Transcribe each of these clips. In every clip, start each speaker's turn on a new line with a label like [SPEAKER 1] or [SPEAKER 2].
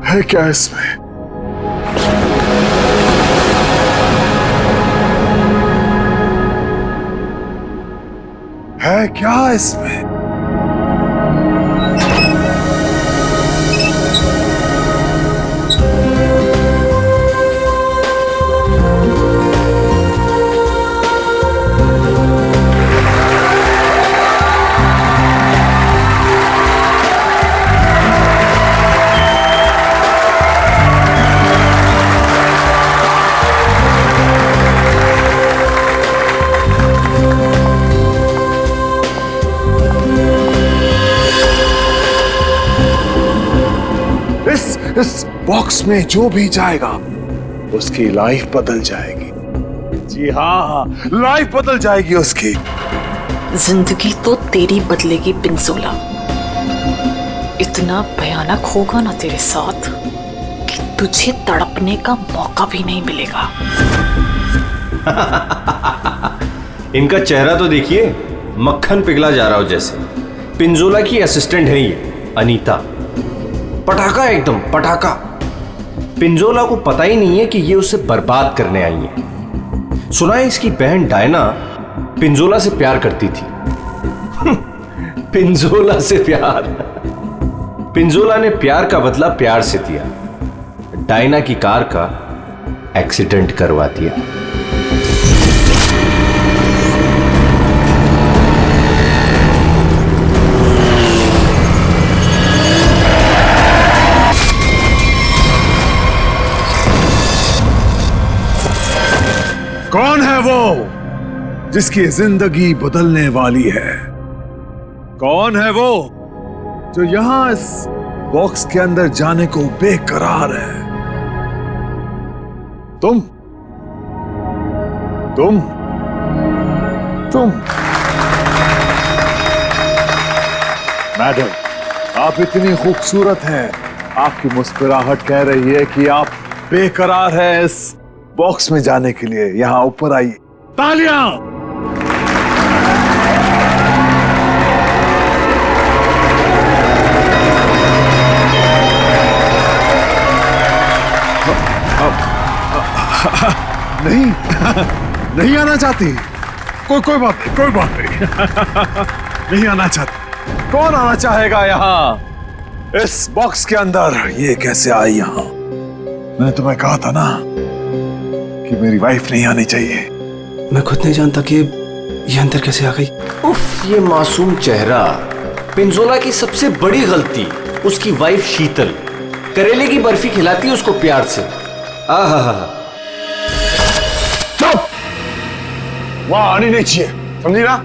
[SPEAKER 1] है क्या इसमें? है क्या इसमें? इस बॉक्स में जो भी जाएगा उसकी लाइफ बदल जाएगी। जी हाँ, लाइफ बदल जाएगी उसकी।
[SPEAKER 2] जिंदगी तो तेरी बदलेगी पिंजोला। इतना भयानक होगा ना तेरे साथ कि तुझे तड़पने का मौका भी नहीं मिलेगा।
[SPEAKER 3] इनका चेहरा तो देखिए, मक्खन पिघला जा रहा हो जैसे। पिंजोला की असिस्टेंट है ये अनीता। पटाखा, एकदम पटाखा। पिंजोला को पता ही नहीं है कि ये उसे बर्बाद करने आई है। सुना है इसकी बहन डायना पिंजोला से प्यार करती थी। पिंजोला से प्यार। पिंजोला ने प्यार का बदला प्यार से दिया। डायना की कार का एक्सीडेंट करवा दिया।
[SPEAKER 1] कौन है वो जिसकी जिंदगी बदलने वाली है? कौन है वो जो यहां इस बॉक्स के अंदर जाने को बेकरार है? तुम तुम तुम मैडम, आप इतनी खूबसूरत हैं। आपकी मुस्कुराहट कह रही है कि आप बेकरार हैं इस बॉक्स में जाने के लिए। यहां ऊपर आइए। तालियां! नहीं नहीं आना चाहती। कोई बात नहीं। नहीं आना चाहती। कौन आना चाहेगा यहां इस बॉक्स के अंदर? ये कैसे आई यहां? मैंने तुम्हें कहा था ना कि मेरी वाइफ नहीं आनी चाहिए।
[SPEAKER 4] मैं खुद नहीं जानता कि ये अंदर कैसे आ गई।
[SPEAKER 3] उफ, ये मासूम चेहरा। पिंजोला की सबसे बड़ी गलती उसकी वाइफ शीतल। करेले की बर्फी खिलाती है उसको प्यार से। आहा,
[SPEAKER 1] चुप! वहां आनी नहीं चाहिए, समझी ना?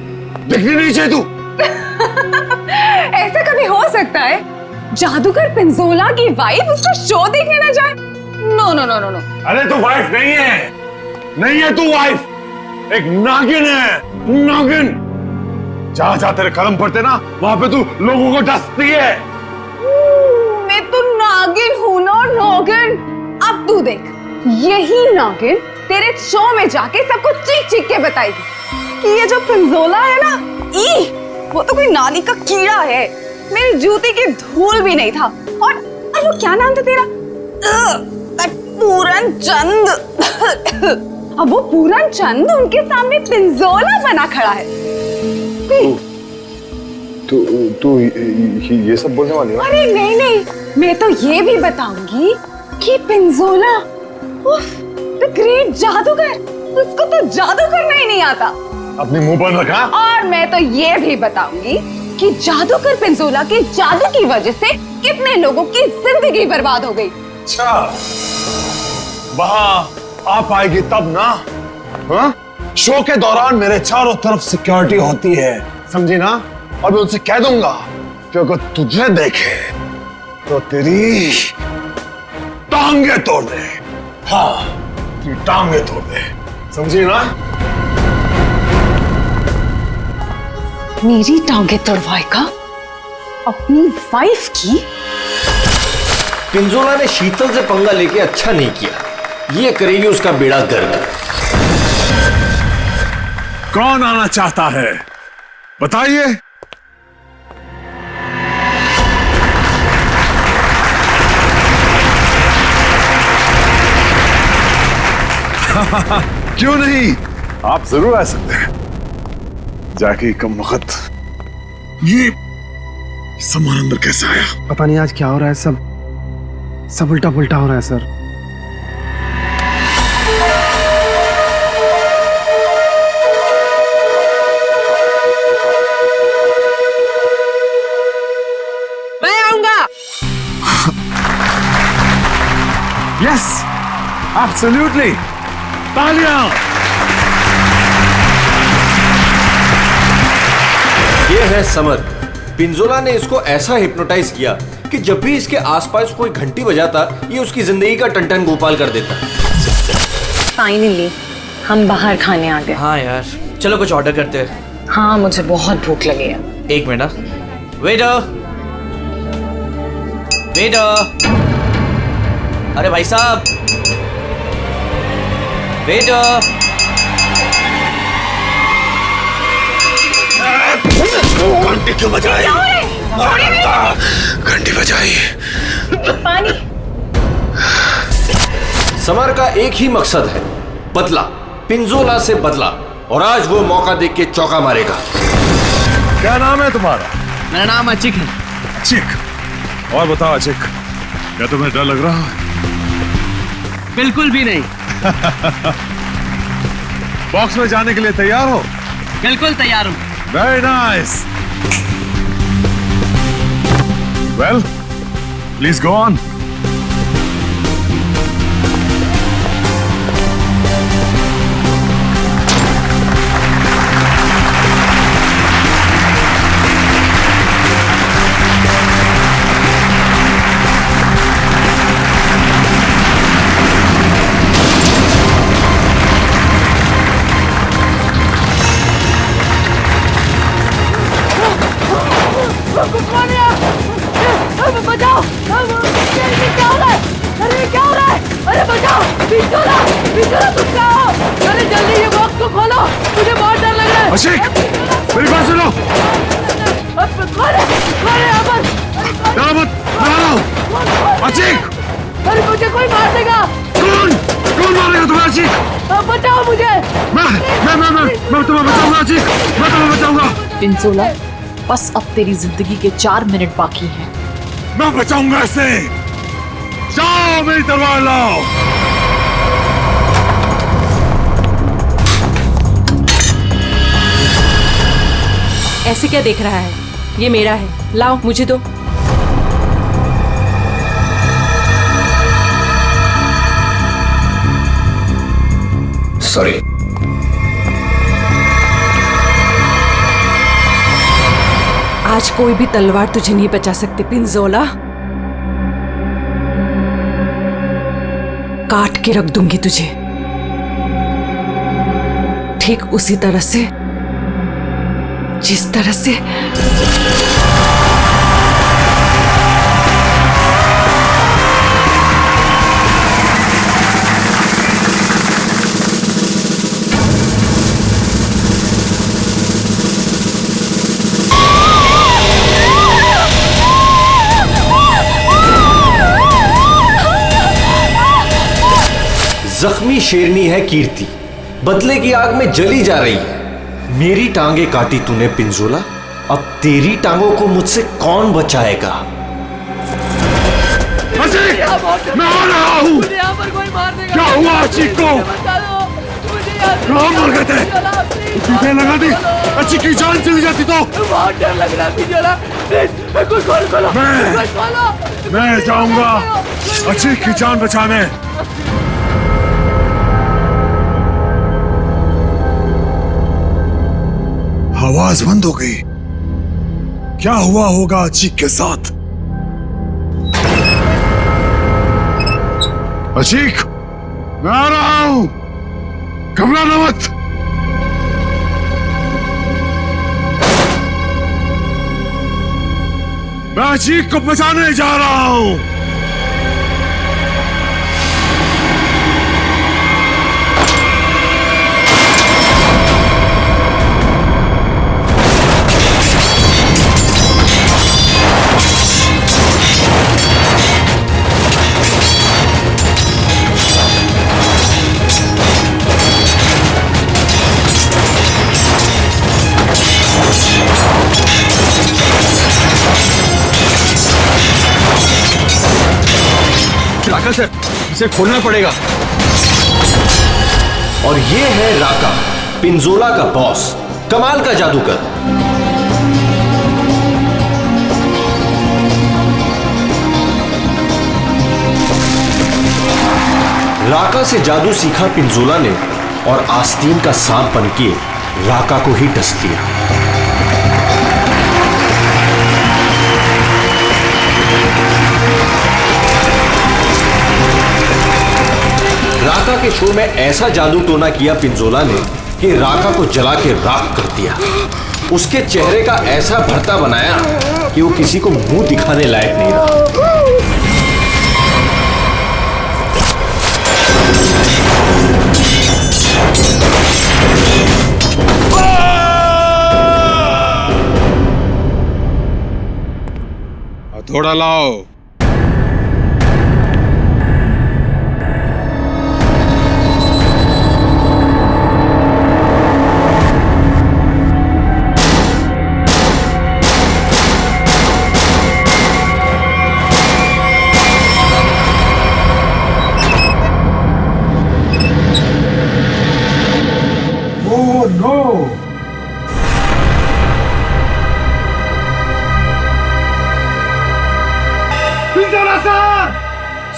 [SPEAKER 1] दिखनी नहीं चाहिए तू।
[SPEAKER 5] ऐसा कभी हो सकता है जादूगर पिंजोला की वाइफ उसका शो देखने ना जाए? No no no no no.
[SPEAKER 1] अरे तू वाइफ नहीं है, नहीं है तू वाइफ, एक नागिन है, नागिन। जहां जहां तेरे कदम पड़ते ना वहां पे तू लोगों को डसती है।
[SPEAKER 5] मैं तो नागिन हूं ना, नागिन। अब तू देख, यही नागिन तेरे शो में जाके सबको चीख चीख के बताएगी कि ये जो पिंजोला है ना, वो तो कोई नाली का कीड़ा है, मेरी जूती की धूल भी नहीं था। और वो क्या नाम था तेरा? पूरन चंद। अब वो पूरन चंद उनके सामने पिंजोला बना खड़ा है।
[SPEAKER 1] तू ये सब बोलने वाली है?
[SPEAKER 5] अरे नहीं नहीं, मैं तो ये भी बताऊंगी कि पिंजोला द ग्रेट जादूगर, उसको तो जादू करना ही नहीं आता।
[SPEAKER 1] अपने मुंह बंद रखा। और
[SPEAKER 5] मैं तो ये भी बताऊंगी कि जादूगर पिंजोला के जादू की वजह से कितने लोगों की जिंदगी बर्बाद हो गई।
[SPEAKER 1] अच्छा, वहां आप आएगी तब ना? हाँ? शो के दौरान मेरे चारों तरफ सिक्योरिटी होती है, समझी ना? और मैं उनसे कह दूंगा कि अगर तुझे देखे तो तेरी टांगे तोड़ दे। हाँ, तेरी टांगे तोड़ दे, समझी ना?
[SPEAKER 5] मेरी टांगे तोड़वाएगा अपनी वाइफ की?
[SPEAKER 3] पिंजोला ने शीतल से पंगा लेके अच्छा नहीं किया। ये करेगी उसका बेड़ा गर्क।
[SPEAKER 1] कौन आना चाहता है बताइए? क्यों नहीं, आप जरूर आ सकते हैं। जाके कम वक्त ये सामान अंदर कैसे आया?
[SPEAKER 4] पता नहीं आज क्या हो रहा है, सब उल्टा पुल्टा हो रहा है सर।
[SPEAKER 6] मैं आऊंगा।
[SPEAKER 1] यस, एब्सोल्युटली, तालियां।
[SPEAKER 3] ये है समर। पिंजोला ने इसको ऐसा हिप्नोटाइज किया कि जब भी इसके आसपास कोई घंटी बजाता, ये उसकी जिंदगी का टन गोपाल कर देता।
[SPEAKER 7] फाइनली हम बाहर खाने आ गए।
[SPEAKER 6] हाँ यार, चलो कुछ ऑर्डर करते हैं।
[SPEAKER 7] हाँ मुझे बहुत भूख लगी है।
[SPEAKER 6] एक मिनट। वेटर, वेटर, अरे भाई साहब, वेटर।
[SPEAKER 1] घंटी क्यों बजाई? घंटी बजाई।
[SPEAKER 7] पानी।
[SPEAKER 3] समर का एक ही मकसद है, बदला, पिंजोला से बदला, और आज वो मौका देख के चौका मारेगा।
[SPEAKER 1] क्या नाम है तुम्हारा?
[SPEAKER 6] मेरा नाम अचिक है।
[SPEAKER 1] अचिक? और बताओ अचिक, क्या तुम्हें डर लग रहा है?
[SPEAKER 6] बिल्कुल भी नहीं।
[SPEAKER 1] बॉक्स में जाने के लिए तैयार हो?
[SPEAKER 6] बिल्कुल तैयार हूँ।
[SPEAKER 1] Very nice. Well, please go on.
[SPEAKER 5] बचाओ! क्या हो रहा है? अरे क्या हो रहा है? अरे बचाओ! पिंजोला! पिंजोला तुम कहाँ हो? अरे जल्दी ये बॉक्स को खोलो! मुझे बहुत डर लग रहा है।
[SPEAKER 1] अशिक, मेरी बात सुनो।
[SPEAKER 5] खोले! खोले अमर!
[SPEAKER 1] डरो मत, मैं आ रहा हूँ। अशिक!
[SPEAKER 5] अरे मुझे कोई मार देगा!
[SPEAKER 1] कौन मारेगा तुम्हें अशिक?
[SPEAKER 5] बचाओ मुझे!
[SPEAKER 1] मैं तुम्हें बचाऊंगा अशिक, मैं तुम्हें बचाऊंगा।
[SPEAKER 2] पिंजोला, बस अब तेरी जिंदगी के 4 मिनट बाकी हैं।
[SPEAKER 1] मैं बचाऊंगा इसे। जाओ मेरी तलवार लाओ।
[SPEAKER 8] ऐसे क्या देख रहा है? ये मेरा है, लाओ मुझे दो।
[SPEAKER 3] सॉरी।
[SPEAKER 8] आज कोई भी तलवार तुझे नहीं बचा सकती पिंजोला। काट के रख दूंगी तुझे, ठीक उसी तरह से जिस तरह से
[SPEAKER 3] जख्मी शेरनी है कीर्ति, बदले की आग में जली जा रही है। मेरी टांगे काटी तूने पिंजोला, अब तेरी टांगों को मुझसे कौन बचाएगा?
[SPEAKER 1] मैं आ रहा हूँ।
[SPEAKER 5] मुझे यहाँ पर कोई मार देगा।
[SPEAKER 1] क्या हुआ अचिक को?
[SPEAKER 5] बचा लो, मुझे यहाँ से
[SPEAKER 1] कहाँ मर गए थे? पीछे लगा दी, अचिक की जान चली जाती तो।
[SPEAKER 5] बहुत डर लग रहा है पिंजोला, प्लीज कोई खोलो।
[SPEAKER 1] मैं जाऊंगा अचिक की जान बचाने। आवाज बंद हो गई। क्या हुआ होगा अचिक के साथ? अचिक, मैं आ रहा हूं, घबराना मत। मैं अचिक को बचाने जा रहा हूं। राका सर, इसे खोलना पड़ेगा।
[SPEAKER 3] और ये है राका, पिंजोला का बॉस, कमाल का जादूगर। राका से जादू सीखा पिंजोला ने और आस्तीन का सांप बनके राका को ही डस दिया। राका के शो में ऐसा जादू टोना किया पिंजोला ने कि राका को जला के राख कर दिया। उसके चेहरे का ऐसा भरता बनाया कि वो किसी को मुंह दिखाने लायक नहीं रहा।
[SPEAKER 1] हथौड़ा लाओ।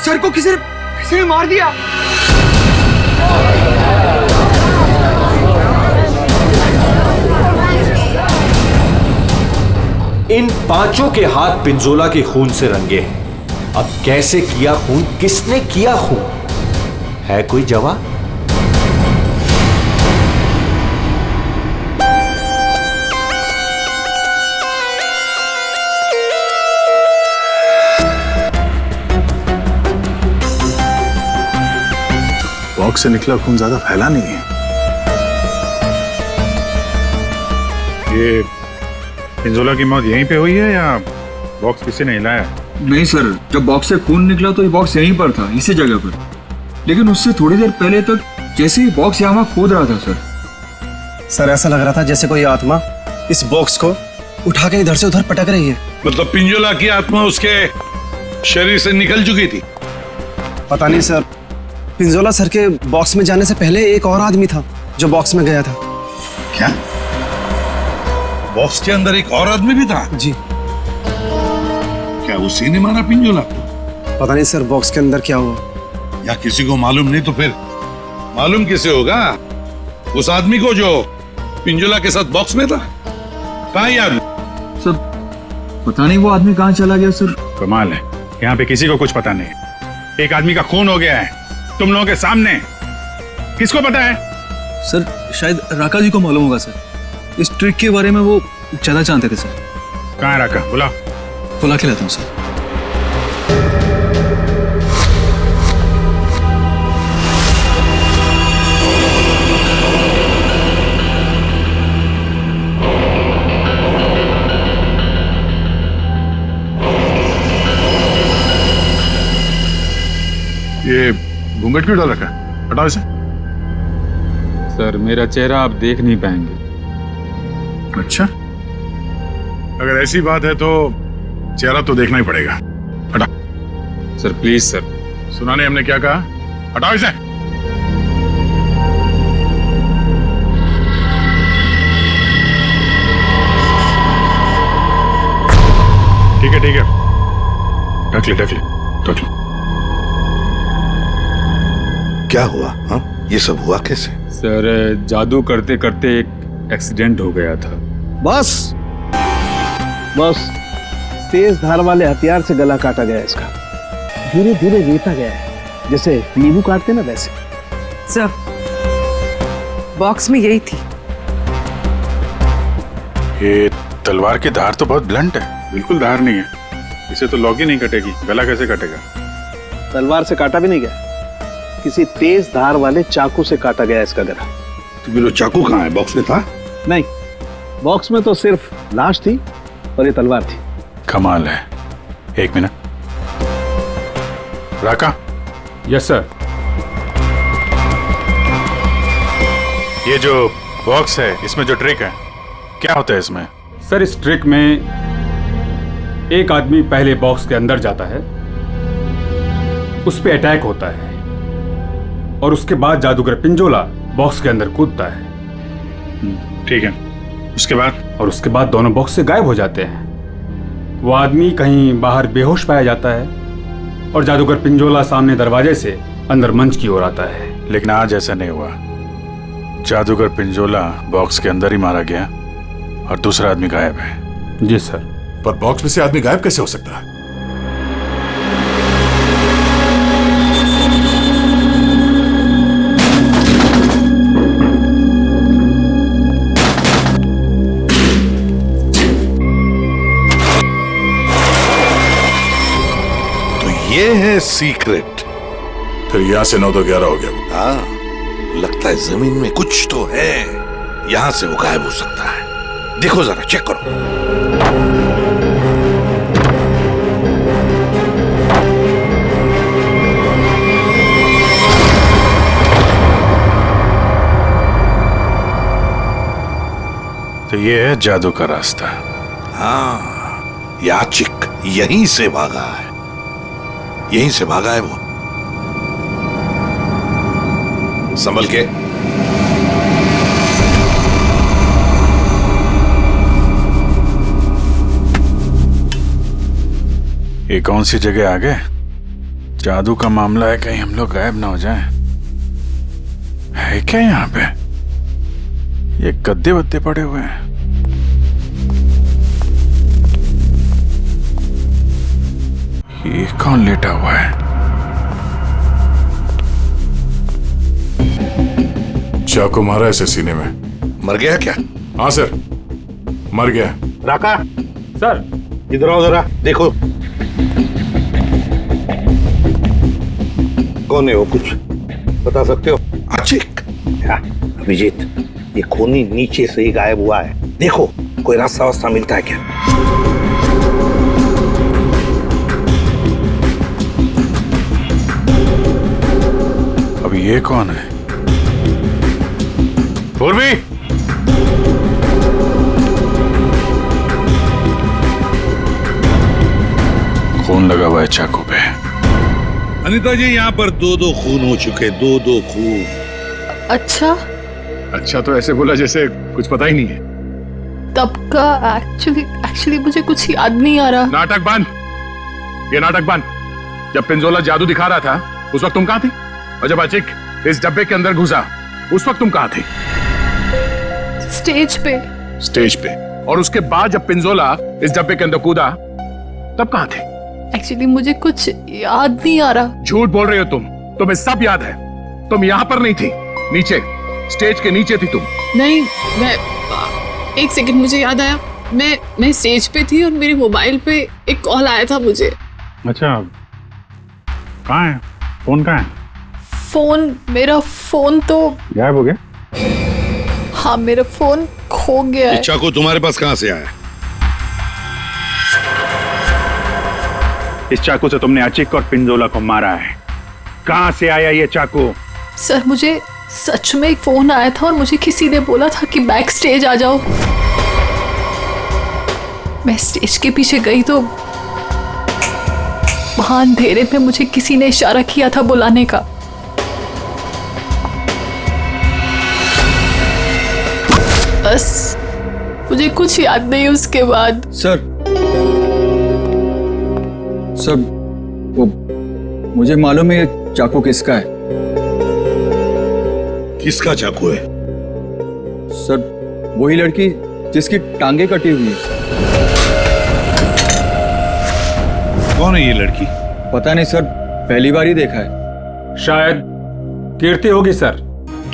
[SPEAKER 4] सर को किसी ने मार दिया।
[SPEAKER 3] इन पांचों के हाथ पिंजोला के खून से रंगे हैं। अब कैसे किया खून, किसने किया खून, है कोई जवाब?
[SPEAKER 1] बॉक्स से निकला खून ज्यादा फैला नहीं है।
[SPEAKER 9] ये पिंजोला की मौत यहीं पे हुई है या बॉक्स किसी ने हिलाया?
[SPEAKER 10] नहीं सर, जब बॉक्स से खून निकला तो ये बॉक्स यहीं पर था, इसी जगह पर। लेकिन उससे थोड़ी देर पहले तक जैसे ही बॉक्स यहाँ खोद रहा था सर
[SPEAKER 4] ऐसा लग रहा था जैसे कोई आत्मा इस बॉक्स को उठा के इधर से उधर पटक रही है।
[SPEAKER 9] मतलब पिंजोला की आत्मा उसके शरीर से निकल चुकी थी?
[SPEAKER 4] पता नहीं सर, पिंजोला सर के बॉक्स में जाने से पहले एक और आदमी था जो बॉक्स में गया था।
[SPEAKER 9] क्या बॉक्स के अंदर एक और आदमी भी था?
[SPEAKER 4] जी।
[SPEAKER 9] क्या उसी ने मारा पिंजोला को?
[SPEAKER 4] पता नहीं सर बॉक्स के अंदर क्या हुआ।
[SPEAKER 9] या किसी को मालूम नहीं तो फिर मालूम किसे होगा? उस आदमी को जो पिंजोला के साथ बॉक्स में था। कहाँ यार?
[SPEAKER 10] सर पता नहीं वो आदमी कहाँ चला गया सर।
[SPEAKER 9] कमाल है, यहाँ पे किसी को कुछ पता नहीं। एक आदमी का खून हो गया है तुम लोगों के सामने, किसको पता है?
[SPEAKER 10] सर शायद राका जी को मालूम होगा सर, इस ट्रिक के बारे में वो ज्यादा जानते थे सर।
[SPEAKER 9] कहाँ है राका? बुला
[SPEAKER 10] के लाता हूँ सर।
[SPEAKER 9] ये घूंघट क्यों डाल रखा है? हटाओ इसे।
[SPEAKER 10] सर मेरा चेहरा आप देख नहीं पाएंगे।
[SPEAKER 9] अच्छा, अगर ऐसी बात है तो चेहरा तो देखना ही पड़ेगा। हटा।
[SPEAKER 10] Sir please sir.
[SPEAKER 9] सुना नहीं हमने क्या कहा? हटाओ इसे। ठीक है ढक ले।
[SPEAKER 1] क्या हुआ? हाँ, ये सब हुआ कैसे?
[SPEAKER 10] सर जादू करते करते एक एक्सीडेंट हो गया था।
[SPEAKER 11] बस तेज धार वाले हथियार से गला काटा गया इसका। धीरे धीरे रेता गया है, जैसे नींबू काटते ना वैसे।
[SPEAKER 5] सर बॉक्स में यही थी।
[SPEAKER 9] ये तलवार की धार तो बहुत ब्लंट है। बिल्कुल धार नहीं है, इसे तो लॉक ही नहीं कटेगी। गला कैसे कटेगा?
[SPEAKER 11] तलवार से काटा भी नहीं गया, किसी तेज धार वाले चाकू से काटा गया इसका गला।
[SPEAKER 9] तो फिर वो चाकू कहाँ है? बॉक्स में था?
[SPEAKER 11] नहीं, बॉक्स में तो सिर्फ लाश थी और ये तलवार थी।
[SPEAKER 9] कमाल है। एक मिनट। राका।
[SPEAKER 10] Yes sir.
[SPEAKER 9] ये जो बॉक्स है इसमें जो ट्रिक है क्या होता है इसमें?
[SPEAKER 10] सर इस ट्रिक में एक आदमी पहले बॉक्स के अंदर जाता है,
[SPEAKER 12] उस पे अटैक होता है और उसके बाद जादूगर पिंजोला बॉक्स के अंदर कूदता है।
[SPEAKER 13] ठीक है, उसके बाद?
[SPEAKER 12] और उसके बाद दोनों बॉक्स से गायब हो जाते हैं। वो आदमी कहीं बाहर बेहोश पाया जाता है और जादूगर पिंजोला सामने दरवाजे से अंदर मंच की ओर आता है।
[SPEAKER 13] लेकिन आज ऐसा नहीं हुआ। जादूगर पिंजोला बॉक्स के अंदर ही मारा गया और दूसरा आदमी गायब है।
[SPEAKER 12] जी सर।
[SPEAKER 14] पर बॉक्स में से आदमी गायब कैसे हो सकता है?
[SPEAKER 9] ये है सीक्रेट।
[SPEAKER 14] फिर यहां से 9 तो 11 हो गया।
[SPEAKER 9] हाँ, लगता है जमीन में कुछ तो है, यहां से वो गायब हो सकता है। देखो जरा, चेक करो।
[SPEAKER 13] तो ये है जादू का रास्ता।
[SPEAKER 9] हाँ, याचिक यहीं से भागा है, यहीं से भागा है वो। संभल के।
[SPEAKER 13] ये कौन सी जगह आ गए? जादू का मामला है, कहीं हम लोग गायब ना हो जाएं। है क्या यहाँ पे? ये गद्दे वद्दे पड़े हुए हैं। ये कौन लेटा हुआ है?
[SPEAKER 14] चाकू मारा ऐसे सीने में।
[SPEAKER 9] मर गया क्या?
[SPEAKER 14] हाँ सर, मर गया।
[SPEAKER 1] राका
[SPEAKER 12] सर,
[SPEAKER 1] इधर आओ जरा, देखो कौन है वो, कुछ बता सकते हो?
[SPEAKER 9] आचिक।
[SPEAKER 1] अभिजीत, ये खूनी नीचे से ही गायब हुआ है, देखो कोई रास्ता वास्ता मिलता है क्या?
[SPEAKER 13] अब ये कौन है?
[SPEAKER 14] पूर्वी,
[SPEAKER 13] खून लगा हुआ है चाकू पे।
[SPEAKER 9] अनीता जी, यहाँ पर 2-2 खून हो चुके, 2-2 खून।
[SPEAKER 2] अच्छा,
[SPEAKER 14] अच्छा तो ऐसे बोला जैसे कुछ पता ही नहीं है।
[SPEAKER 2] तब का एक्चुअली मुझे कुछ याद नहीं आ रहा।
[SPEAKER 14] नाटक बंद, ये नाटक बंद। जब पिंजोला जादू दिखा रहा था उस वक्त तुम कहाँ थी? और जब अचिक इस डब्बे के अंदर घुसा उस वक्त तुम कहाँ थी?
[SPEAKER 2] स्टेज पे।
[SPEAKER 14] स्टेज पे। और उसके बाद जब पिंजोला इस डब्बे के अंदर कूदा तब कहाँ थे?
[SPEAKER 2] एक्चुअली मुझे कुछ याद नहीं आ रहा।
[SPEAKER 14] झूठ बोल रहे हो तुम, तुम्हें सब याद है। तुम यहाँ पर नहीं थी, नीचे स्टेज के नीचे थी तुम।
[SPEAKER 15] नहीं, मैं एक सेकंड, मुझे याद आया। मैं स्टेज पे थी और मेरे मोबाइल पे एक कॉल आया था मुझे।
[SPEAKER 13] अच्छा, कहाँ है फोन? कहाँ है
[SPEAKER 2] फोन? मेरा फोन तो
[SPEAKER 13] गायब हो गया।
[SPEAKER 2] हाँ, मेरा फोन खो गया है।
[SPEAKER 9] चाकू तुम्हारे पास कहाँ से आया?
[SPEAKER 13] इस चाकू से तुमने अचिक और पिंजोला को मारा है। कहाँ से आया ये चाकू?
[SPEAKER 2] सर, मुझे सच में एक फोन आया था और मुझे किसी ने बोला था कि बैक स्टेज आ जाओ। मैं स्टेज के पीछे गई तो वहां अंधेरे में मुझे किसी ने इशारा किया था बुलाने का। बस मुझे कुछ याद नहीं उसके बाद।
[SPEAKER 10] सर वो मुझे मालूम है ये चाकू किसका है।
[SPEAKER 9] किसका चाकू है?
[SPEAKER 10] सर, वही लड़की जिसकी टांगे कटी हुई है।
[SPEAKER 9] कौन है ये लड़की?
[SPEAKER 10] पता नहीं सर, पहली बार ही देखा है।
[SPEAKER 12] शायद कीर्ति होगी सर।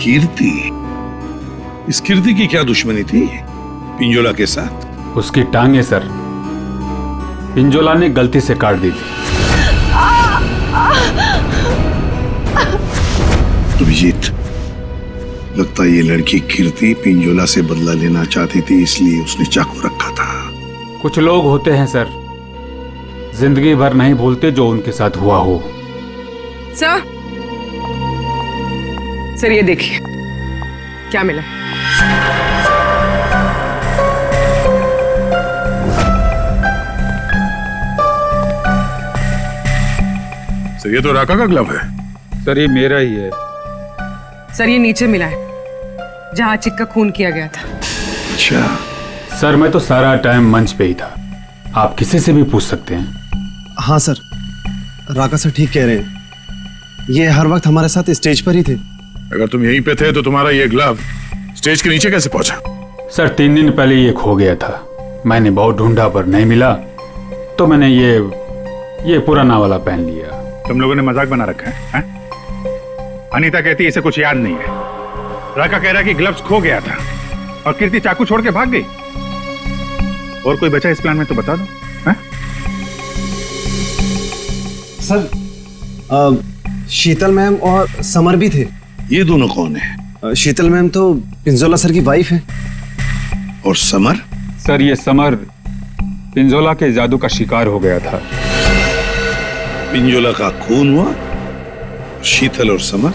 [SPEAKER 9] कीर्ति? इस कीर्ति की क्या दुश्मनी थी पिंजोला के साथ?
[SPEAKER 12] उसकी टांगे सर पिंजोला ने गलती से काट दी थी।
[SPEAKER 9] अभिजीत, लगता है ये लड़की कीर्ति पिंजोला से बदला लेना चाहती थी, इसलिए उसने चाकू रखा था।
[SPEAKER 12] कुछ लोग होते हैं सर, जिंदगी भर नहीं भूलते जो उनके साथ हुआ हो।
[SPEAKER 15] सर ये देखिए क्या मिला।
[SPEAKER 14] सर ये तो राका का ग्लव है।
[SPEAKER 12] सर ये मेरा ही है।
[SPEAKER 16] सर ये नीचे मिला है जहाँ आचिक का खून किया गया था।
[SPEAKER 14] अच्छा
[SPEAKER 12] सर मैं तो सारा टाइम मंच पे ही था, आप किसी से भी पूछ सकते हैं।
[SPEAKER 4] हाँ सर, राका सर ठीक कह रहे हैं, ये हर वक्त हमारे साथ स्टेज पर ही थे।
[SPEAKER 14] अगर तुम यहीं पे थे तो तुम्हारा ये ग्लव स्टेज के नीचे कैसे पहुंचा?
[SPEAKER 12] सर 3 दिन पहले ये खो गया था, मैंने बहुत ढूंढा पर नहीं मिला, तो मैंने ये पुराना वाला पहन लिया।
[SPEAKER 14] तुम लोगों ने मजाक बना रखा है? अनीता कहती है इसे कुछ याद नहीं है, राका कह रहा है कि ग्लव्स खो गया था और कीर्ति चाकू छोड़ के भाग गई। और कोई बचा इस प्लान में तो बता दो।
[SPEAKER 4] सर शीतल मैम और समर भी थे।
[SPEAKER 9] ये दोनों कौन है?
[SPEAKER 4] शीतल मैम तो पिंजोला सर की वाइफ है।
[SPEAKER 9] और समर?
[SPEAKER 12] सर ये समर पिंजोला के जादू का शिकार हो गया था।
[SPEAKER 9] पिंजोला का खून हुआ, शीतल और समर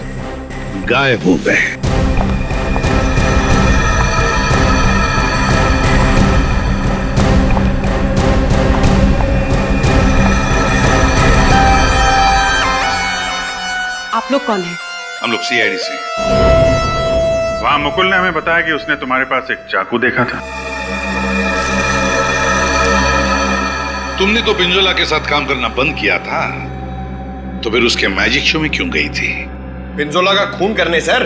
[SPEAKER 9] गायब हो गए।
[SPEAKER 16] आप लोग कौन हैं?
[SPEAKER 14] हम लोग सीआईडी से। वहां मुकुल ने हमें बताया कि उसने तुम्हारे पास एक चाकू देखा था।
[SPEAKER 9] तुमने तो पिंजोला के साथ काम करना बंद किया था, तो फिर उसके मैजिक शो में क्यों गई थी?
[SPEAKER 1] पिंजोला का खून करने सर।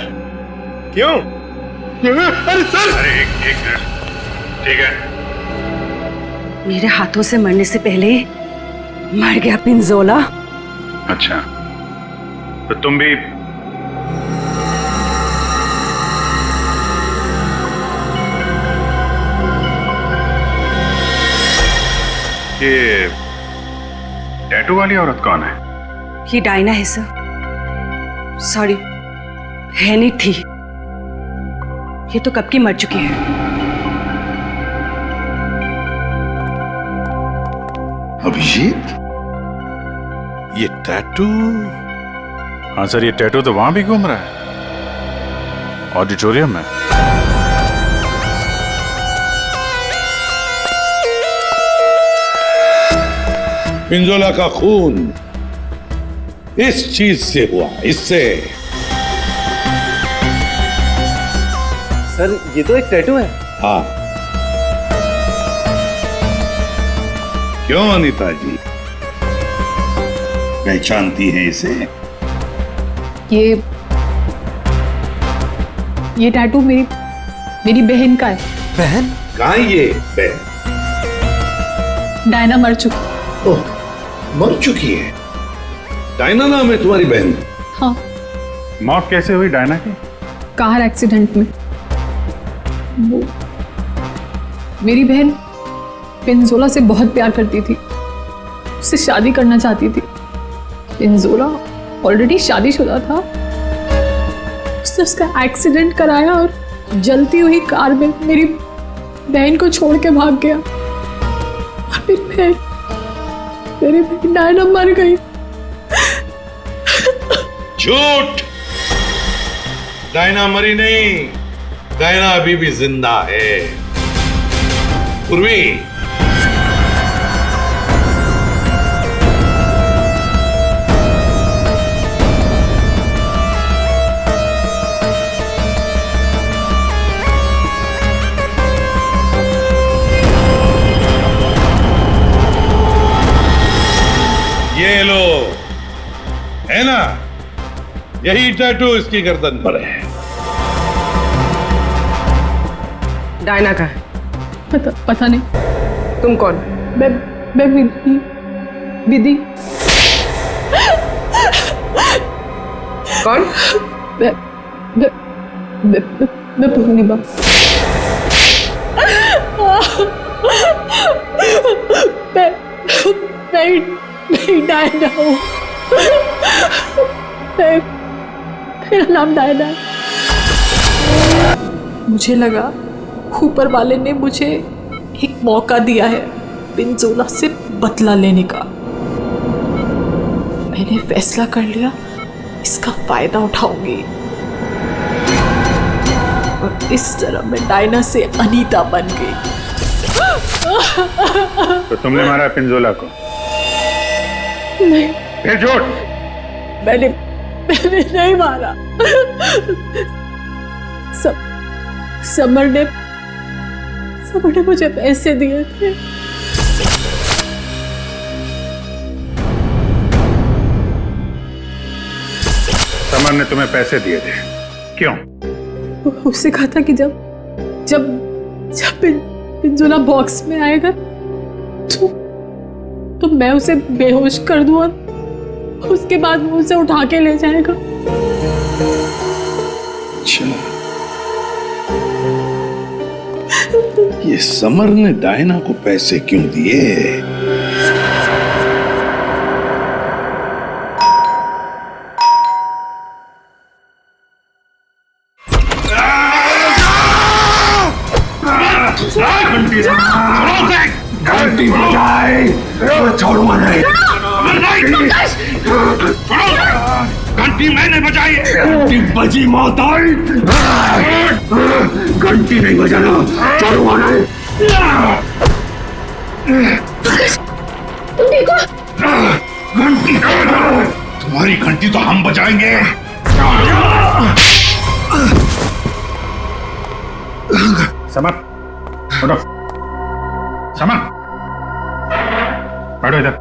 [SPEAKER 1] क्यों?
[SPEAKER 14] अरे सर! अरे एक मिनट, ठीक है।
[SPEAKER 7] मेरे हाथों से मरने से पहले मर गया पिंजोला।
[SPEAKER 14] अच्छा, तो तुम भी ये टैटू वाली औरत कौन है?
[SPEAKER 7] ये डायना है सर। सॉरी, है नहीं थी, ये तो कब की मर चुकी है।
[SPEAKER 9] अभिजीत, ये टैटू?
[SPEAKER 13] हाँ सर, ये टैटू तो वहां भी घूम रहा है, ऑडिटोरियम में।
[SPEAKER 9] पिंजोला का खून इस चीज से हुआ, इससे।
[SPEAKER 4] सर ये तो एक टैटू है।
[SPEAKER 9] हाँ, क्यों अनीता जी, पहचानती हैं इसे?
[SPEAKER 15] ये टैटू मेरी बहन का है।
[SPEAKER 4] बहन?
[SPEAKER 9] कहाँ है ये बहन?
[SPEAKER 15] डायना मर चुकी।
[SPEAKER 9] ओह, मर चुकी है? डायना नाम है तुम्हारी बहन?
[SPEAKER 15] हाँ।
[SPEAKER 14] मौत कैसे हुई डायना की?
[SPEAKER 15] कार एक्सीडेंट में। वो मेरी बहन पिंजोला से बहुत प्यार करती थी, उससे शादी करना चाहती थी। पिंजोला ऑलरेडी शादीशुदा था, उसने उसका एक्सीडेंट कराया और जलती हुई कार में मेरी बहन को छोड़ के भाग गया। और फिर मेरी बहन डायना मर गई।
[SPEAKER 9] झूठ! डायना मरी नहीं, डायना अभी भी जिंदा है। पूर्वी, ये लो, है ना? यही टैटू इसकी गर्दन पर है।
[SPEAKER 16] डायना का है?
[SPEAKER 15] पता नहीं।
[SPEAKER 16] तुम कौन?
[SPEAKER 15] मैं विधि।
[SPEAKER 16] कौन?
[SPEAKER 15] मैं पूर्णिमा। मैं डायना हूँ। मेरा नाम डायना है। मुझे लगा ऊपर वाले ने मुझे एक मौका दिया है पिंजोला से बदला लेने का। मैंने फैसला कर लिया, इसका फायदा उठाऊंगी और इस तरह मैं डायना से अनीता बन गई।
[SPEAKER 14] तो तुमने मारा पिंजोला को?
[SPEAKER 15] नहीं।
[SPEAKER 14] फिर झूठ!
[SPEAKER 15] मैंने नहीं मारा। समर ने मुझे पैसे दिए थे।
[SPEAKER 14] समर ने तुम्हें पैसे दिए थे, क्यों?
[SPEAKER 15] उससे कहा था कि जब पिंजोला बॉक्स में आएगा तो मैं उसे बेहोश कर दूं और उसके बाद वो उसे उठा के ले जाएगा।
[SPEAKER 9] अच्छा, ये समर ने डायना को पैसे क्यों दिए?
[SPEAKER 1] घंटी बजाए, छोड़ूंगा नहीं।
[SPEAKER 9] घंटी मैंने बजाई।
[SPEAKER 1] घंटी बजी मौत आई। घंटी नहीं बजाना, छोड़ूंगा नहीं।
[SPEAKER 15] तुम देखो,
[SPEAKER 9] घंटी तुम्हारी घंटी तो हम बजाएंगे।
[SPEAKER 14] समर, उठो। समर, बैठो इधर।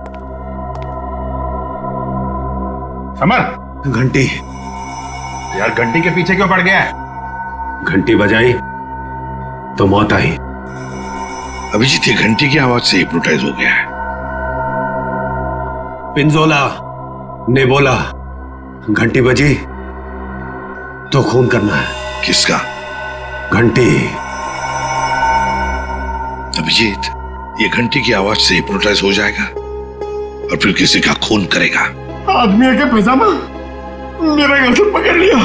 [SPEAKER 14] समर,
[SPEAKER 1] घंटी
[SPEAKER 14] यार घंटी के पीछे क्यों पड़ गया है?
[SPEAKER 1] घंटी बजाई तो मौत आई।
[SPEAKER 9] अभिजीत, ये घंटी की आवाज से हिप्नोटाइज हो गया है।
[SPEAKER 1] पिंजोला ने बोला घंटी बजी तो खून करना है।
[SPEAKER 9] किसका?
[SPEAKER 1] घंटी।
[SPEAKER 9] अभिजीत, ये घंटी की आवाज से हिप्नोटाइज हो जाएगा और फिर किसी का खून करेगा।
[SPEAKER 1] आदमी के पैजामा मेरा गर्दन पकड़ लिया।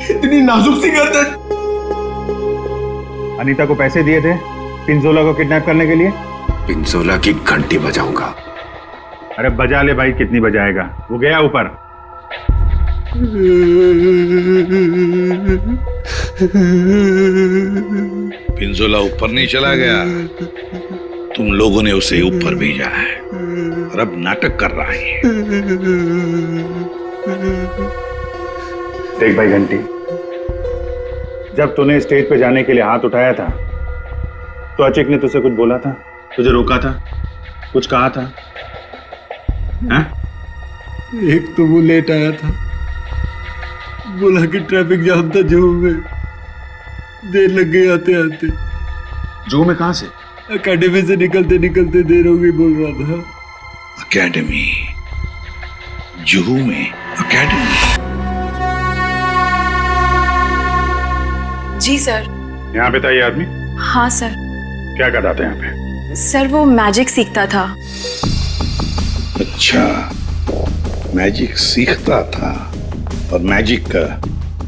[SPEAKER 1] इतनी नाजुक सी गर्दन।
[SPEAKER 14] अनीता को पैसे दिए थे पिंजोला को किडनैप करने के लिए?
[SPEAKER 1] पिंजोला की घंटी बजाऊंगा।
[SPEAKER 14] अरे बजा ले भाई, कितनी बजाएगा? वो गया ऊपर।
[SPEAKER 9] पिंजोला ऊपर नहीं चला गया, तुम लोगों ने उसे ऊपर भेजा है और अब नाटक कर रहा है।
[SPEAKER 14] देख भाई घंटी, जब तूने स्टेज पे जाने के लिए हाथ उठाया था तो अचिक ने तुझसे कुछ बोला था? तुझे रोका था? कुछ कहा था? हाँ?
[SPEAKER 11] एक तो वो लेट आया था, बोला कि ट्रैफिक जाम था जू में, देर लग गई आते आते।
[SPEAKER 14] जू में कहां से?
[SPEAKER 11] अकेडमी से निकलते निकलते देर हो गई बोल रहा था।
[SPEAKER 9] अकेडमी? जुहू में अकेडमी?
[SPEAKER 7] जी सर।
[SPEAKER 14] यहाँ पे था ये आदमी?
[SPEAKER 7] हाँ सर।
[SPEAKER 14] क्या करता था यहाँ पे?
[SPEAKER 7] सर वो मैजिक सीखता था।
[SPEAKER 9] अच्छा, मैजिक सीखता था। और मैजिक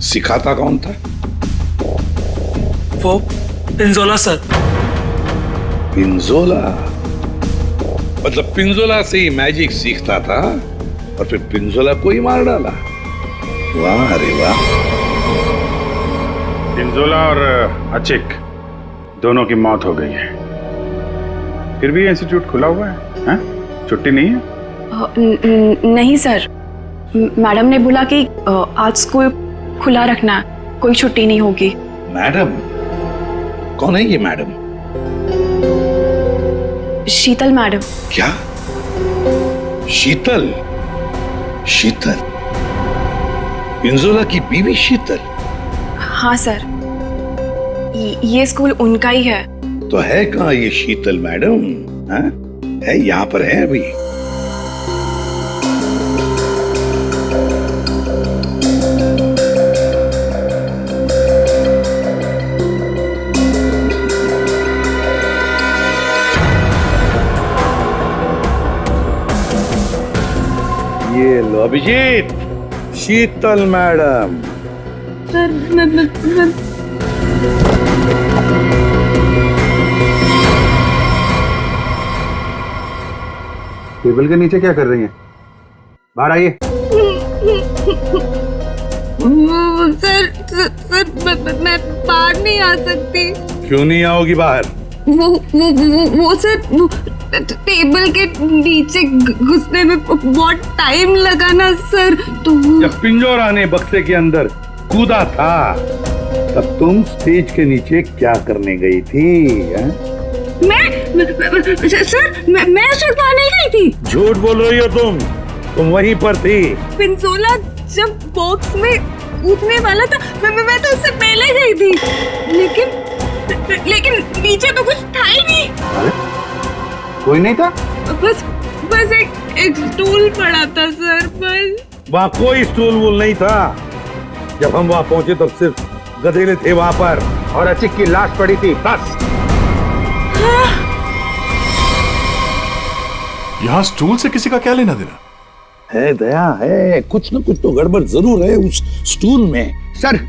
[SPEAKER 9] सिखाता कौन था?
[SPEAKER 6] वो पिंजोला सर।
[SPEAKER 9] पिंजोला? मतलब पिंजोला से ही मैजिक सीखता था और फिर पिंजोला को ही मार डाला? वाह रे वाह।
[SPEAKER 14] पिंजोला और अचिक दोनों की मौत हो गई है, फिर भी इंस्टीट्यूट खुला हुआ है, हाँ? छुट्टी नहीं है?
[SPEAKER 7] नहीं सर, मैडम ने बोला कि आज स्कूल खुला रखना है, कोई छुट्टी नहीं होगी।
[SPEAKER 9] मैडम? कौन है ये मैडम?
[SPEAKER 7] शीतल मैडम।
[SPEAKER 9] क्या? शीतल? शीतल पिंजोला की बीवी शीतल?
[SPEAKER 7] हाँ सर, ये स्कूल उनका ही है।
[SPEAKER 9] तो है कहाँ ये शीतल मैडम? हाँ? है यहाँ पर है अभी? ये लो अभिजीत, शीतल मैडम।
[SPEAKER 14] टेबल के नीचे क्या कर रही हैं? बाहर आइए।
[SPEAKER 5] सर मैं बाहर नहीं आ सकती।
[SPEAKER 9] क्यों नहीं आओगी बाहर?
[SPEAKER 5] वो सर टेबल के नीचे घुसने में बहुत टाइम लगा ना सर। तो
[SPEAKER 14] जब पिंजोरा ने बक्से के अंदर कूदा था तब तुम स्टेज के नीचे क्या करने गई थी?
[SPEAKER 5] सर मैं उछलने नहीं गई थी।
[SPEAKER 14] झूठ बोल रही हो तुम वहीं पर थी।
[SPEAKER 5] पिंजोला जब बॉक्स में कूदने वाला था मैं तो उससे पहले गई थी, लेकिन नीचे तो कुछ था ही नहीं।
[SPEAKER 14] अरे कोई नहीं था?
[SPEAKER 5] बस एक स्टूल पड़ा था सर, बस।
[SPEAKER 14] वहाँ कोई स्टूल वूल नहीं था। जब हम वहाँ पहुंचे तब सिर्फ गधेले थे वहाँ पर और अचिक की लाश पड़ी थी, बस।
[SPEAKER 9] यहाँ स्टूल से किसी का क्या लेना देना
[SPEAKER 14] है? दया है, कुछ न कुछ तो गड़बड़ जरूर है उस स्टूल में।
[SPEAKER 4] सर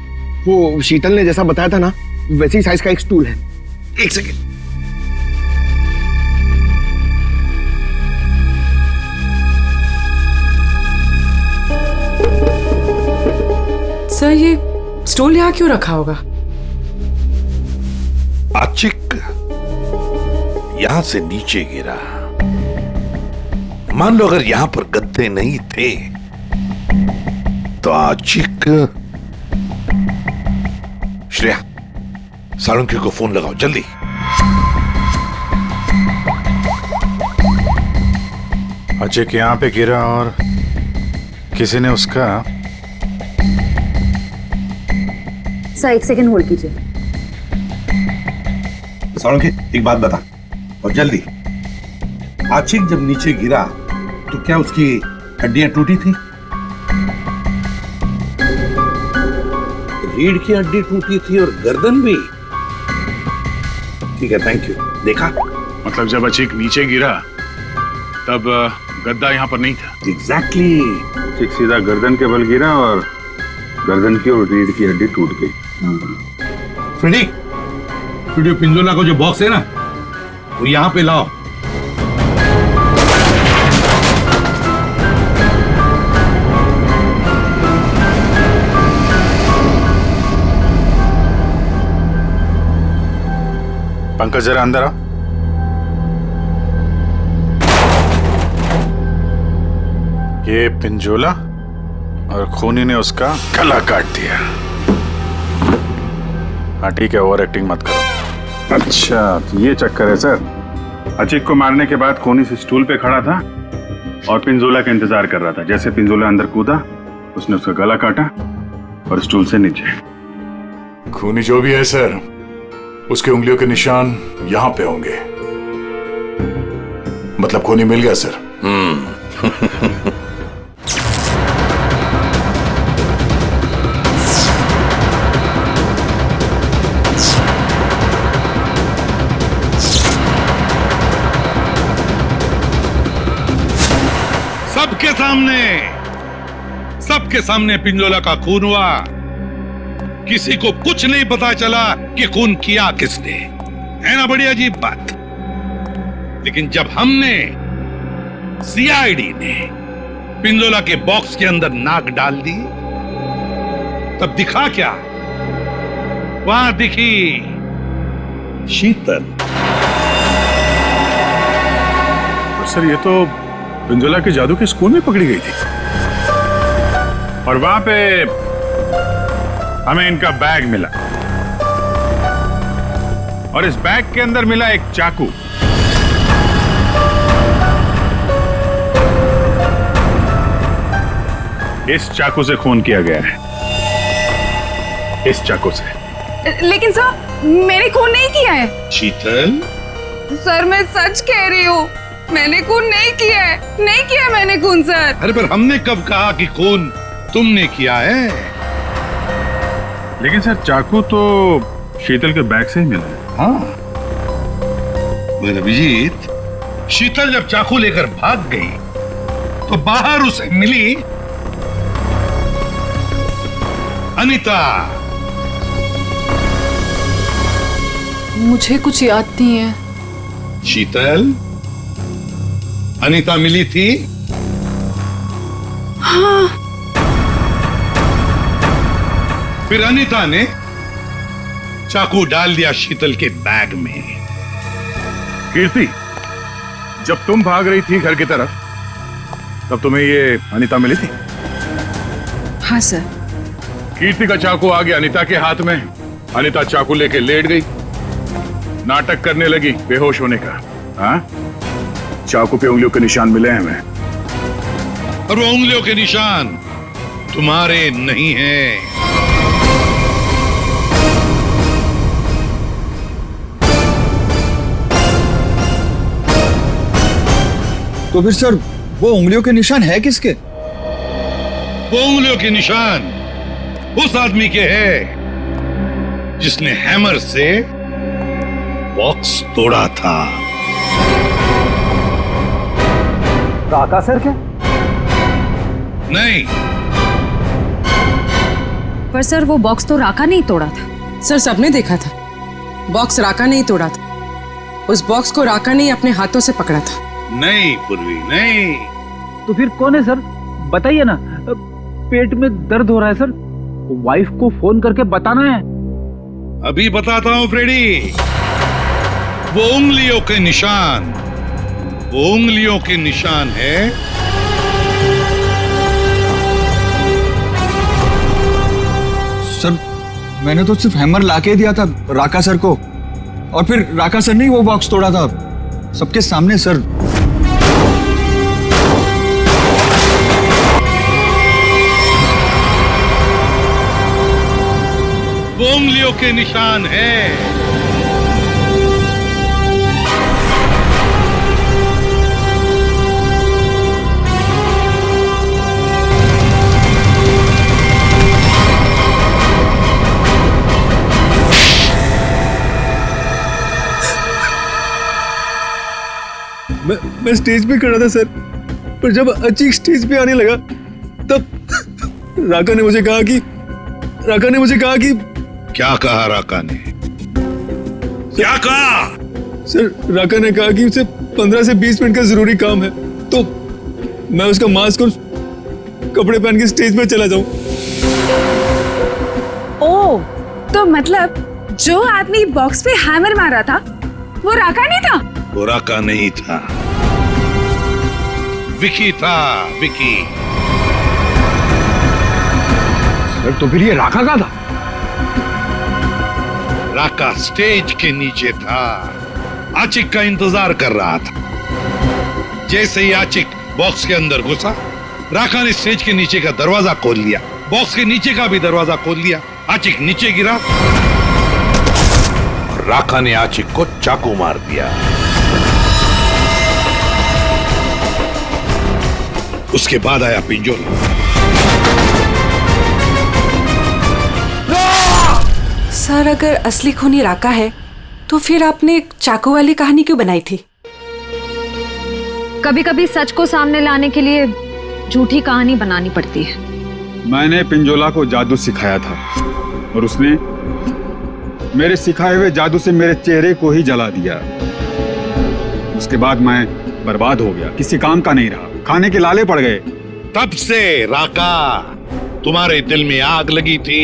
[SPEAKER 4] वो शीतल ने जैसा बताया था ना वैसी साइज का एक स्टूल है। एक सेकेंड।
[SPEAKER 16] सर ये स्टूल यहाँ क्यों रखा होगा?
[SPEAKER 9] आचिक यहां से नीचे गिरा। मान लो अगर यहां पर गद्दे नहीं थे तो आचिक। श्रेया सालुंखे को फोन लगाओ जल्दी।
[SPEAKER 13] अचिक यहाँ पे गिरा और किसी ने उसका।
[SPEAKER 7] सर 1 सेकंड होल्ड कीजिए।
[SPEAKER 14] सालुंखे एक बात बता और जल्दी। आचिक जब नीचे गिरा तो क्या उसकी हड्डियां टूटी थी? रीढ़ की हड्डी टूटी थी और गर्दन भी। ठीक है, थैंक यू। देखा?
[SPEAKER 9] मतलब जब अचिक नीचे गिरा तब गद्दा यहाँ पर नहीं था।
[SPEAKER 14] एग्जैक्टली।
[SPEAKER 10] अचिक सीधा गर्दन के बल गिरा और गर्दन की और रीढ़ की हड्डी टूट गई।
[SPEAKER 14] फ्रेडी, पिंजोला को जो बॉक्स है ना वो यहाँ पे लाओ।
[SPEAKER 13] पंकज जरा अंदर आओ। ये पिंजोला और खूनी ने उसका गला काट दिया। हाँ ठीक है, ओवर एक्टिंग मत करो।
[SPEAKER 10] अच्छा तो ये चक्कर है सर। अचिक को मारने के बाद खूनी से स्टूल पे खड़ा था और पिंजोला का इंतजार कर रहा था। जैसे पिंजोला अंदर कूदा उसने उसका गला काटा और स्टूल से नीचे।
[SPEAKER 9] खूनी जो भी है सर, उसके उंगलियों के निशान यहां पे होंगे। मतलब खूनी मिल गया सर।
[SPEAKER 14] सबके सामने पिंजोला का खून हुआ। किसी को कुछ नहीं पता चला कि खून किया किसने। है ना बड़ी अजीब बात। लेकिन जब हमने सीआईडी ने पिंजोला के बॉक्स के अंदर नाक डाल दी तब दिखा क्या? वहां दिखी शीतल।
[SPEAKER 10] सर ये तो पिंजोला के जादू के स्कूल में पकड़ी गई थी और वहां पे हमें इनका बैग मिला और इस बैग के अंदर मिला एक चाकू। इस चाकू से खून किया गया है। इस चाकू से।
[SPEAKER 5] लेकिन सर मैंने खून नहीं किया है।
[SPEAKER 14] शीतल,
[SPEAKER 5] सर मैं सच कह रही हूँ, मैंने खून नहीं किया है। नहीं किया मैंने खून सर।
[SPEAKER 14] अरे पर हमने कब कहा कि खून तुमने किया है?
[SPEAKER 10] लेकिन सर चाकू तो शीतल के बैग से ही मिला है।
[SPEAKER 14] हाँ पर अभिजीत, शीतल जब चाकू लेकर भाग गई तो बाहर उसे मिली अनीता।
[SPEAKER 2] मुझे कुछ याद नहीं है।
[SPEAKER 14] शीतल, अनीता मिली थी?
[SPEAKER 2] हाँ।
[SPEAKER 14] फिर अनीता ने चाकू डाल दिया शीतल के बैग में। कीर्ति, जब तुम भाग रही थी घर की तरफ तब तुम्हें ये अनीता मिली थी?
[SPEAKER 16] हाँ सर।
[SPEAKER 14] कीर्ति का चाकू आ गया अनीता के हाथ में। अनीता चाकू लेके लेट गई, नाटक करने लगी बेहोश होने का। हाँ, चाकू पे उंगलियों के निशान मिले हैं हमें।
[SPEAKER 9] और वो उंगलियों के निशान तुम्हारे नहीं हैं।
[SPEAKER 17] तो फिर सर वो उंगलियों के निशान है किसके?
[SPEAKER 9] वो उंगलियों के निशान उस आदमी के हैं जिसने हैमर से बॉक्स तोड़ा था।
[SPEAKER 17] राका सर क्या?
[SPEAKER 9] नहीं।
[SPEAKER 7] पर सर वो बॉक्स तो राका ने ही तोड़ा था।
[SPEAKER 16] सर सबने देखा था, बॉक्स राका ने ही तोड़ा था। उस बॉक्स को राका ने ही अपने हाथों से पकड़ा था।
[SPEAKER 9] नहीं पूर्वी, नहीं।
[SPEAKER 11] तो फिर कौन है सर? बताइए ना, पेट में दर्द हो रहा है सर, वाइफ को फोन करके बताना है।
[SPEAKER 9] अभी बताता हूं फ्रेडी। वो उंगलियों के निशान, वो उंगलियों के निशान है
[SPEAKER 17] सर। मैंने तो सिर्फ हैमर लाके दिया था राका सर को, और फिर राका सर ने ही वो बॉक्स तोड़ा था सबके सामने सर।
[SPEAKER 9] वो उंगलियों के निशान है।
[SPEAKER 17] मैं स्टेज पे खड़ा था सर, पर जब अचीक स्टेज पे आने लगा तब राका ने मुझे कहा कि
[SPEAKER 9] क्या कहा राका ने? क्या कहा?
[SPEAKER 17] सर राका ने कहा कि उसे 15 से 20 मिनट का जरूरी काम है, तो मैं उसका मास्क और कपड़े पहन के स्टेज पे चला जाऊं।
[SPEAKER 5] ओह, तो मतलब जो आदमी बॉक्स पे हैमर मारा था वो राका नहीं था?
[SPEAKER 9] वो राका नहीं था, विकी था, विकी।
[SPEAKER 17] सर तो फिर ये राका का था?
[SPEAKER 9] राका स्टेज के नीचे था, आचिक का इंतजार कर रहा था। जैसे ही आचिक बॉक्स के अंदर घुसा, राका ने स्टेज के नीचे का दरवाजा खोल लिया, बॉक्स के नीचे का भी दरवाजा खोल लिया। आचिक नीचे गिरा, राका ने आचिक को चाकू मार दिया। उसके बाद आया पिंजोला।
[SPEAKER 8] सर अगर असली खूनी राका है तो फिर आपने एक चाकू वाली कहानी क्यों बनाई थी?
[SPEAKER 7] कभी कभी सच को सामने लाने के लिए झूठी कहानी बनानी पड़ती है।
[SPEAKER 12] मैंने पिंजोला को जादू सिखाया था और उसने मेरे सिखाए हुए जादू से मेरे चेहरे को ही जला दिया। उसके बाद मैं बर्बाद हो गया, किसी काम का नहीं रहा, खाने के लाले पड़ गए।
[SPEAKER 9] तब से राका तुम्हारे दिल में आग लगी थी।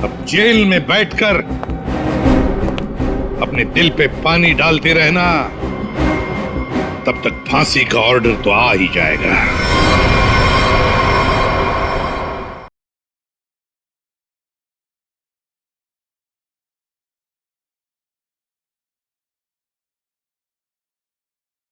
[SPEAKER 9] अब जेल में बैठकर अपने दिल पे पानी डालते रहना, तब तक फांसी का ऑर्डर तो आ ही जाएगा।